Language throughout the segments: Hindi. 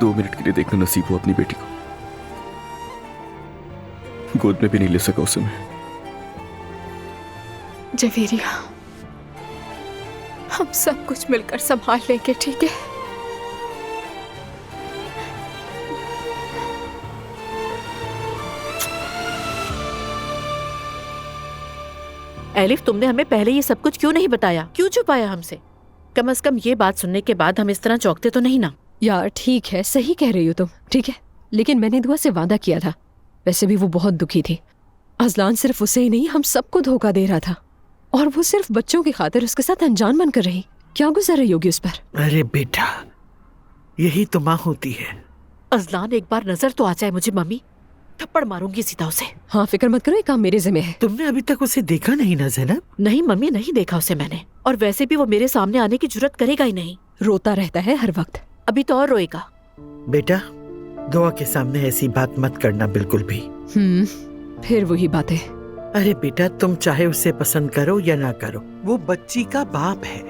2 मिनट के लिए देखना नसीब हो अपनी बेटी को। गोद में भी नहीं ले सका उसे मैं। जवेरिया, हम सब कुछ मिलकर संभाल लेंगे, ठीक है? एलिफ, तुमने हमें पहले ये सब कुछ क्यों नहीं बताया? क्यों छुपाया हमसे? कम से कम ये बात सुनने के बाद हम इस तरह चौंकते तो नहीं ना? यार ठीक है, सही कह रही हो तुम, ठीक है, लेकिन मैंने दुआ से वादा किया था। वैसे भी वो बहुत दुखी थी। अजलान सिर्फ उसे ही नहीं, हम सबको धोखा दे रहा था, और वो सिर्फ बच्चों की खातिर उसके साथ अनजान बनकर रही। क्या गुजर रही होगी उस पर? अरे बेटा, यही तो माँ होती है। अजलान, एक बार नजर तो आ जाए मुझे, मम्मी थप्पड़ मारूंगी सीधा उसे। हाँ, फिक्र मत करो, ये काम मेरे जिम्मे है। तुमने अभी तक उसे देखा नहीं ना ज़ैनब? नहीं मम्मी, नहीं देखा उसे मैंने, और वैसे भी वो मेरे सामने आने की जुर्रत करेगा ही नहीं। रोता रहता है हर वक्त। अभी तो और रोएगा। बेटा, दुआ के सामने ऐसी बात मत करना बिल्कुल भी। फिर वही बात है। अरे बेटा, तुम चाहे उसे पसंद करो या ना करो, वो बच्ची का बाप है।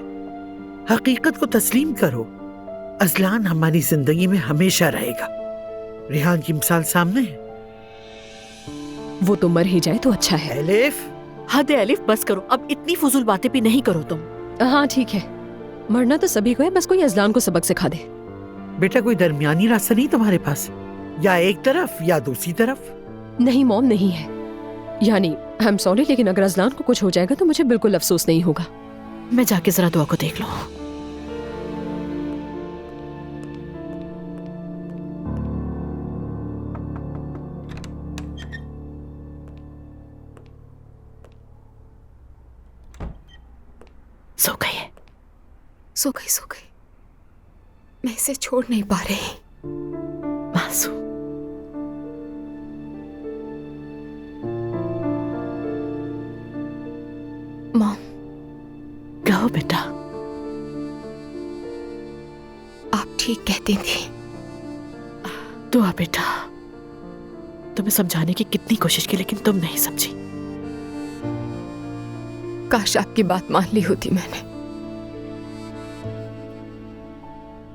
हकीकत को तस्लीम करो। अजलान हमारी जिंदगी में हमेशा रहेगा। रिहान की मिसाल सामने है। वो तो मर ही जाए तो अच्छा है। एलिफ, हद है एलिफ, बस करो अब, इतनी फुजूल बातें भी नहीं करो तुम। हाँ ठीक है, मरना तो सभी को है, बस कोई अजलान को सबक सिखा दे। बेटा, कोई दरमियानी रास्ता नहीं तुम्हारे पास? या एक तरफ या दूसरी तरफ? नहीं मॉम, नहीं है। यानी आई एम सॉरी, लेकिन अगर अजलान को कुछ हो जाएगा तो मुझे बिल्कुल अफसोस नहीं होगा। मैं जाके जरा दुआ को देख लूं। सो गई है? सो गई, सो गई। मैं इसे छोड़ नहीं पा रही। मासूम। मॉम, कहो बेटा। आप ठीक कहती थी। दुआ बेटा, तुम्हें समझाने की कितनी कोशिश की, लेकिन तुम नहीं समझी। काश आपकी बात मान ली होती मैंने।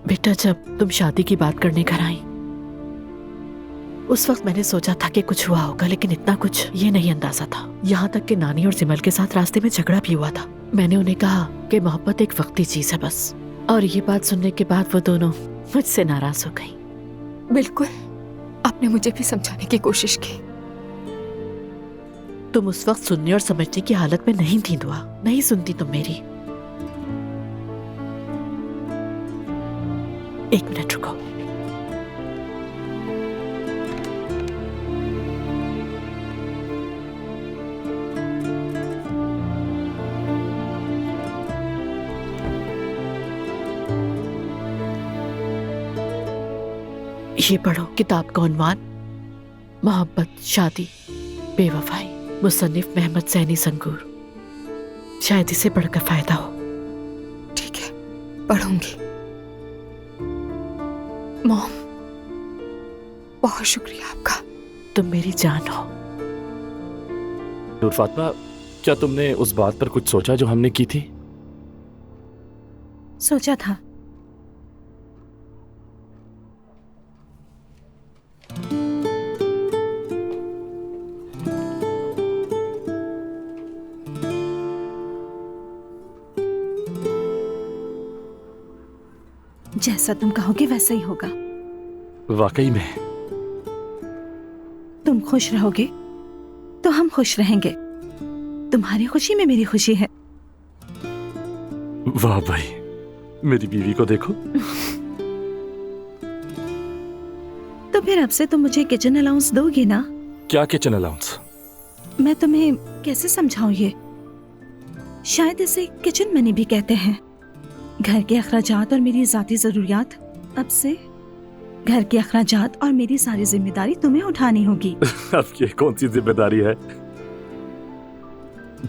बेटा, जब तुम शादी की बात करने घर आई, उस वक्त मैंने सोचा था कि कुछ हुआ होगा, लेकिन इतना कुछ ये नहीं अंदाजा था। यहाँ तक कि नानी और जिमल के साथ रास्ते में झगड़ा भी हुआ था। मैंने उन्हें कहा कि मोहब्बत एक वक्ती चीज है बस, और ये बात सुनने के बाद वो दोनों मुझसे नाराज हो गई। बिल्कुल, आपने मुझे भी समझाने की कोशिश की। तुम उस वक्त सुनने और समझने की हालत में नहीं थी दुआ, नहीं सुनती तुम मेरी। एक मिनट रुको। ये पढ़ो किताब का उन्वान, मोहब्बत, शादी, बेवफाई, मुसन्निफ मोहम्मद सैनी संगूर। शायद इसे पढ़कर फायदा हो। ठीक है, पढ़ूंगी। मॉम, बहुत शुक्रिया आपका। तुम मेरी जान हो। नूर फातिमा, क्या तुमने उस बात पर कुछ सोचा जो हमने की थी? सोचा था। जैसा तुम कहोगे वैसा ही होगा। वाकई में? तुम खुश रहोगे तो हम खुश रहेंगे। तुम्हारी खुशी में मेरी खुशी है। वाह भाई, मेरी बीवी को देखो। तो फिर अब से तुम मुझे किचन अलाउंस दोगे ना? क्या किचन अलाउंस? मैं तुम्हें कैसे समझाऊं ये? शायद इसे किचन मनी भी कहते हैं। घर के अखराजात और मेरी जाती जरूरियात, अब से घर के अखराजात और मेरी सारी जिम्मेदारी तुम्हें उठानी होगी। अब ये कौन सी जिम्मेदारी है?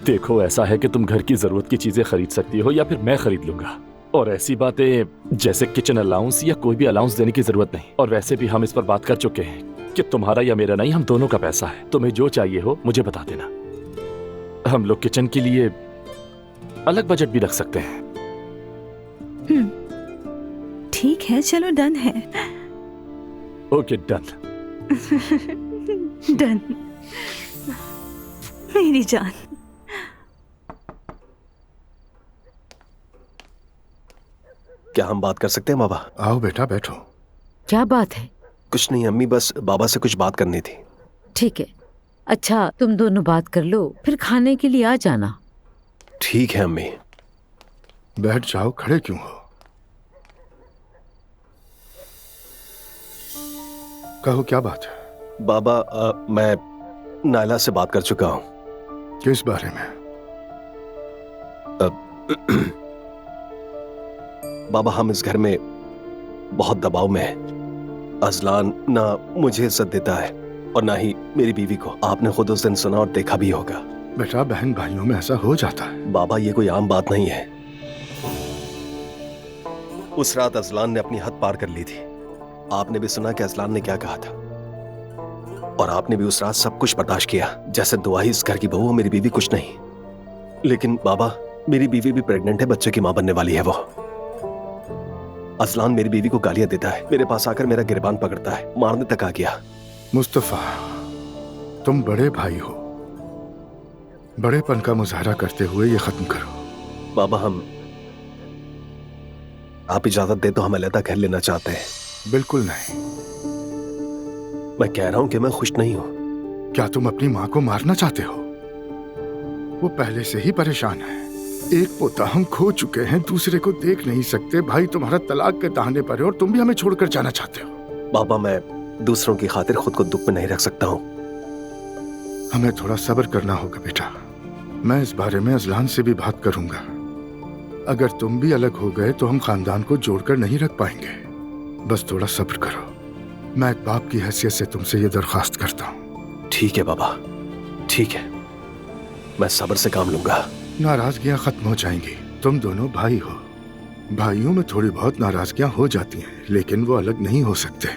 देखो, ऐसा है कि तुम घर की जरूरत की चीजें खरीद सकती हो या फिर मैं खरीद लूंगा, और ऐसी बातें जैसे किचन अलाउंस या कोई भी अलाउंस देने की जरूरत नहीं। और वैसे भी हम इस पर बात कर चुके हैं कि तुम्हारा या मेरा नहीं, हम दोनों का पैसा है। तुम्हें जो चाहिए हो मुझे बता देना। हम लोग किचन के लिए अलग बजट भी रख सकते हैं। ठीक है, चलो डन है। Okay done. डन। मेरी जान। क्या हम बात कर सकते हैं बाबा? आओ बेटा बैठो। क्या बात है? कुछ नहीं अम्मी, बस बाबा से कुछ बात करनी थी। ठीक है, अच्छा तुम दोनों बात कर लो, फिर खाने के लिए आ जाना। ठीक है अम्मी। बैठ जाओ, खड़े क्यों हो? कहो क्या बात है? बाबा मैं नायला से बात कर चुका हूँ। किस बारे में? बाबा हम इस घर में बहुत दबाव में हैं। अजलान ना मुझे इज्जत देता है और ना ही मेरी बीवी को। आपने खुद उस दिन सुना और देखा भी होगा। बेटा बहन भाइयों में ऐसा हो जाता है। बाबा ये कोई आम बात नहीं है। उस रात अजलान ने अपनी हद पार कर ली थी। आपने भी सुना कि अजलान ने क्या कहा था, और आपने भी उस रात सब कुछ बर्दाश्त किया। जैसे दुआ ही इस घर की बहू, मेरी बीवी कुछ नहीं। लेकिन बाबा मेरी बीवी भी प्रेग्नेंट है, बच्चे की मां बनने वाली है वो। अजलान मेरी बीवी को गालियां देता है, मेरे पास आकर मेरा गिरबान पकड़ता है, मारने तक आ गया। मुस्तफा तुम बड़े भाई हो, बड़ेपन का मुजाहरा करते हुए ये खत्म करो। बाबा हम, आप इजाजत दे तो हम अलग घर लेना चाहते हैं। बिल्कुल नहीं। मैं कह रहा हूं कि मैं खुश नहीं हूं। क्या तुम अपनी माँ को मारना चाहते हो? वो पहले से ही परेशान है। एक पोता हम खो चुके हैं, दूसरे को देख नहीं सकते। भाई तुम्हारा तलाक के ताहने पर है और तुम भी हमें छोड़कर जाना चाहते हो। बाबा मैं दूसरों की खातिर खुद को दुख में नहीं रख सकता हूँ। हमें थोड़ा सब्र करना होगा बेटा। मैं इस बारे में अजलान से भी बात करूंगा। अगर तुम भी अलग हो गए तो हम खानदान को जोड़कर नहीं रख पाएंगे। बस थोड़ा सब्र करो। मैं एक बाप की हैसियत से तुमसे ये दरख्वास्त करता हूँ। ठीक है बाबा, ठीक है, मैं सब्र से काम लूंगा। नाराजगियां खत्म हो जाएंगी। तुम दोनों भाई हो, भाइयों में थोड़ी बहुत नाराजगियां हो जाती हैं, लेकिन वो अलग नहीं हो सकते।